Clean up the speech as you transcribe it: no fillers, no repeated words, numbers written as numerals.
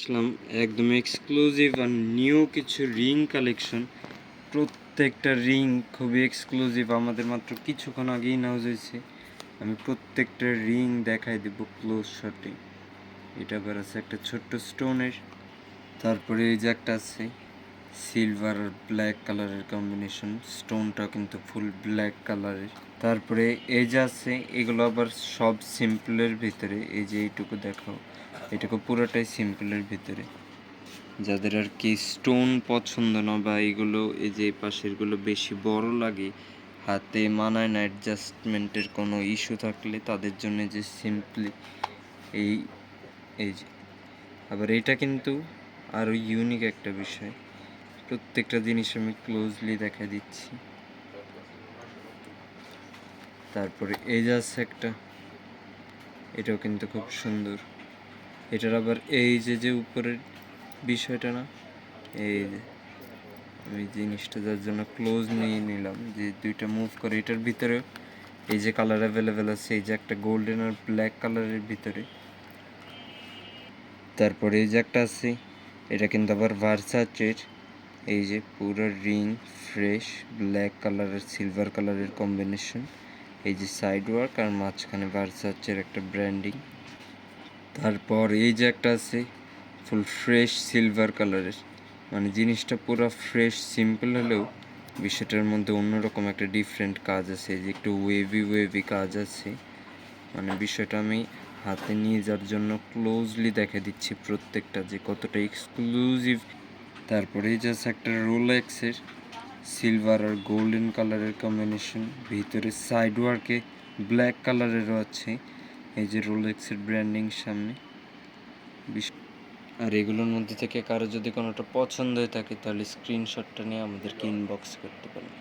আসলাম একদম এক্সক্লুসিভ আর নিউ কিছু ring collection. প্রত্যেকটা রিং খুবই এক্সক্লুসিভ, আমাদের মাত্র কিছুক্ষণ আগেই নাউজ হয়েছে। আমি প্রত্যেকটা রিং দেখাই দেব ক্লোজ শটে। এটা আবার আছে একটা ছোট্ট স্টোনের, তারপরে এই যে একটা আছে সিলভার আর ব্ল্যাক কালারের কম্বিনেশন, স্টোনটা কিন্তু ফুল ব্ল্যাক কালারের। তারপরে এই যে আছে এগুলো আবার সব সিম্পলের ভিতরে, এই যে এইটুকু দেখাও, এটুকু পুরোটাই সিম্পলের ভিতরে। যাদের আর কি স্টোন পছন্দ না বা এইগুলো এই যে পাশেরগুলো বেশি বড় লাগে, হাতে মানায় না, অ্যাডজাস্টমেন্টের কোনো ইস্যু থাকলে তাদের জন্য যে সিম্পলি এই এই যে। আবার এটা কিন্তু আরও ইউনিক একটা বিষয়, প্রত্যেকটা জিনিস আমি ক্লোজলি দেখা দিচ্ছি। তারপরে এই যে আছে একটা, এটাও কিন্তু খুব সুন্দর। এটার আবার এই যে যে উপরের বিষয়টা না, এই যে আমি জিনিসটা যার জন্য ক্লোজ নিয়ে নিলাম, যে দুইটা মুভ করে এটার ভিতরে এই যে কালার অ্যাভেলেবেল আছে, এই যে একটা গোল্ডেন আর ব্ল্যাক কালারের ভিতরে। তারপরে এই যে একটা আছে, এটা কিন্তু আবার ভার্সাচের, এই যে পুরো রিং ফ্রেশ ব্ল্যাক কালারের সিলভার কালারের কম্বিনেশন, এই যে সাইড ওয়ার্ক আর মাঝখানে ভার্সাচের একটা ব্র্যান্ডিং। তারপর এই যে একটা আছে ফুল ফ্রেশ সিলভার কালারের, মানে জিনিসটা পুরো ফ্রেশ সিম্পল হলেও বিষয়টার মধ্যে অন্যরকম একটা ডিফারেন্ট কাজ আছে, যে একটু ওয়েভি কাজ আছে। মানে বিষয়টা আমি হাতে নিয়ে যাওয়ার জন্য ক্লোজলি দেখা দিচ্ছি প্রত্যেকটা যে কতটা এক্সক্লুসিভ। তারপরে এই যে একটা রোলেক্সের সিলভার আর গোল্ডেন কালারের কম্বিনেশন, ভিতরে সাইড ওয়ার্কে ব্ল্যাক কালারেরও আছে, এই যে রোলেক্সের ব্র্যান্ডিং সামনে। আর এগুলোর মধ্যে থেকে কারো যদি কোনোটা পছন্দ হয়ে থাকে তাহলে স্ক্রিনশটটা নিয়ে আমাদেরকে ইনবক্স করতে পারেন।